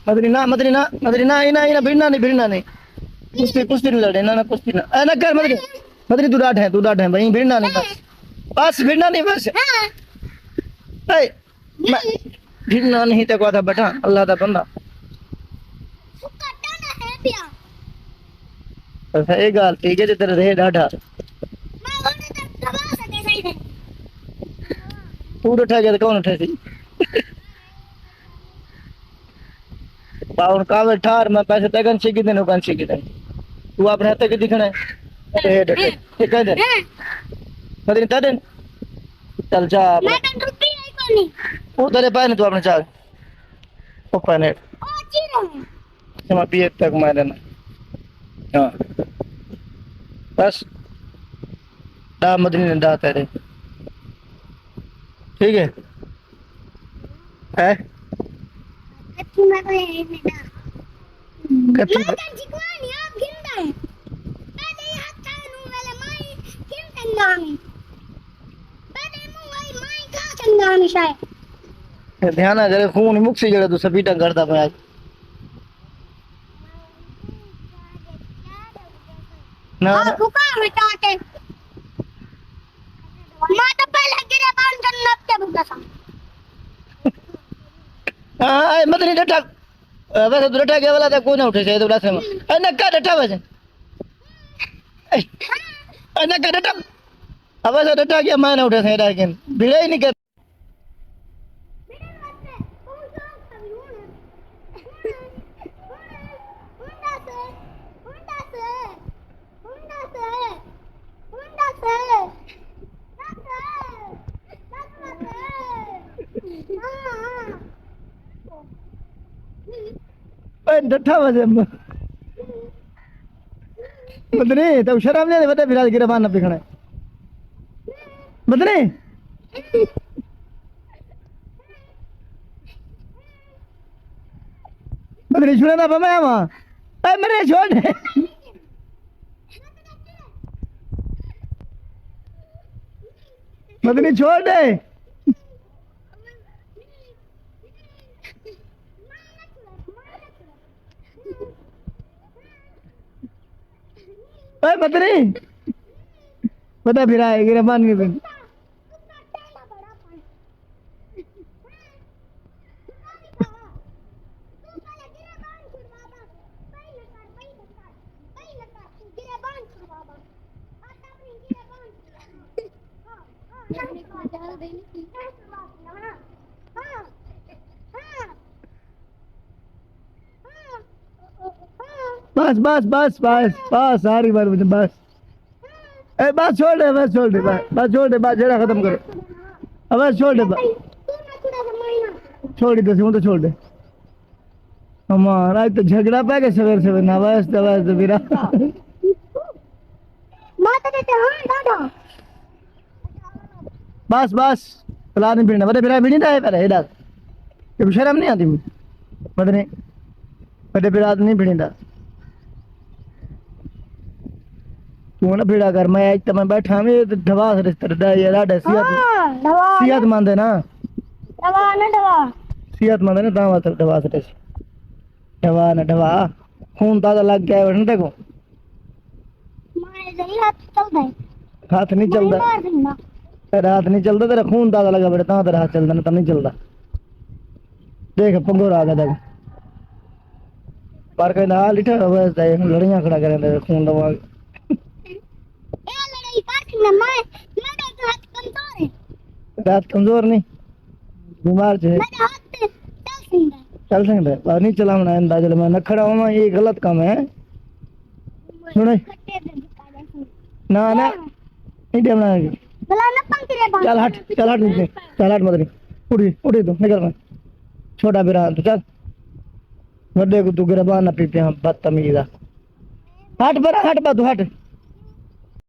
मदरीना मदरीना मदरीना इना भिड़ना नहीं कुश्ती नहीं लड़े ना कुश्ती ना ना कर मदरी मदरी तू डांट है भाई भिड़ना नहीं बस भिड़ना नहीं बस भिड़ना नहीं तो था बेटा अल्लाह दा बंदा अच्छा ये गाल ठीक है तेरे रे डाढ़ा तू उठा गया तो कौन उठे थी पाउन कावे ठार मैं पैसे तगन सीखी देनो कन सीखी दे तू अपने हाथ के दिखना है ये कह दे मदरी तदन चल जा मैं तो रुपी नहीं कोनी वो तेरे पास तू अपने चाल ओ पाने ओ चीरो मैं पिए तक मारे ना हां बस डा मदरी ने डा तेरे ठीक है कत्ती में तो है बेटा कत्ती मैं तो जिगवानी आप गिनता है पहले हाथ कानू वाले माई गिनता नहीं पहले मुंह माई का चंगा शायद ध्यान आ जरे खून मुक्सी जड़े तो सपीटा करता मैं आज ना भूखा मिटा के मैं तो पहले गिरे बाल जन्नत के बुद्धा सा हां मदनी डटा वैसे तो डटा गया वाला था कोई ना उठे से तो रास्ते में नक्का डटा वैसे नक्का डटा अब वैसे डटा गया मैं ना उठे से लेकिन भिड़ा ही नहीं कर डठा वजह मदनी तब शर्म नहीं बता फिर गिरबान न पिखना मदनी मदनी छोड़ ना मैं वहां ए मेरे छोड़ दे मदनी छोड़ दे ओए मदनी बता फिर आए गिरबान के दिन बस बस बस बस बस सारी बार बस ए बस छोड़ दे बस छोड़ दे बस जरा खत्म करो अब बस छोड़ दे छोड़ दे तो छोड़ दे हमारा तो झगड़ा पा के सवेर सवेर ना बस तो मेरा माता देते हां दादा बस बस प्लान नहीं पीना बड़े बिना भी नहीं था पहले इधर ये शर्म नहीं आती बड़े बड़े बिना नहीं पीना तू ना पीड़ा कर मैं आज तो मैं बैठा मैं दवा रिश्ता ये राडा सियात मंद है ना दवा ना दवा सियात मंद है ना दवा से दवा ना दवा खून ताजा लग गया है देखो मारे जरी हाथ चलता है हाथ नहीं चलता रात नहीं चलता, तेरा खून ताजा लगा बेटा, ता तेरा हाथ चलता ना, तब नहीं चलता। देख पंगोर आ गया देख, पर कहना हाल इठा बस लड़ियां खड़ा करें खून दबा के। रात कमजोर नहीं, बीमार छे, चल सकता है पर नहीं चलावना अंदाज मैं न खड़ा हुआ, ये गलत काम है। सुने ना ना नहीं देना, चल हट, चल हट नीचे, चल हट मत, उड़ी उड़ी तू निकल मैं, छोटा बिरा तू चल, बड़े को तू गिरबान ना पीते हैं बदतमीज। हट बरा हट बा तू हट।